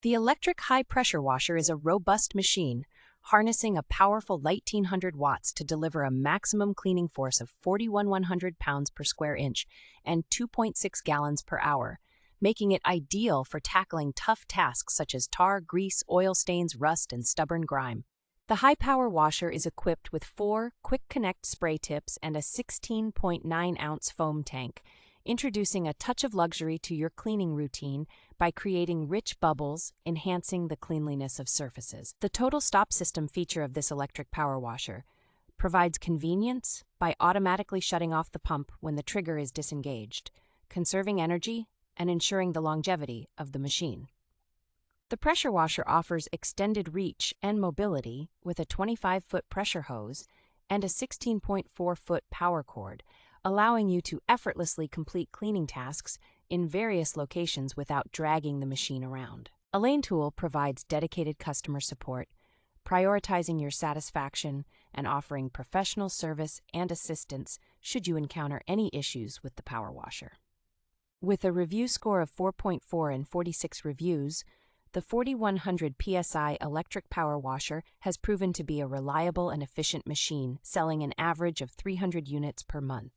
The electric high-pressure washer is a robust machine, harnessing a powerful light 1800 watts to deliver a maximum cleaning force of 41,100 pounds per square inch and 2.6 gallons per hour, making it ideal for tackling tough tasks such as tar, grease, oil stains, rust, and stubborn grime. The high-power washer is equipped with 4 quick-connect spray tips and a 16.9-ounce foam tank, introducing a touch of luxury to your cleaning routine by creating rich bubbles, enhancing the cleanliness of surfaces. The total stop system feature of this electric power washer provides convenience by automatically shutting off the pump when the trigger is disengaged, conserving energy and ensuring the longevity of the machine. The pressure washer offers extended reach and mobility with a 25-foot pressure hose and a 16.4-foot power cord, allowing you to effortlessly complete cleaning tasks in various locations without dragging the machine around. A lane tool provides dedicated customer support, prioritizing your satisfaction and offering professional service and assistance should you encounter any issues with the power washer. With a review score of 4.4 and 46 reviews, the 4100 PSI electric power washer has proven to be a reliable and efficient machine, selling an average of 300 units per month.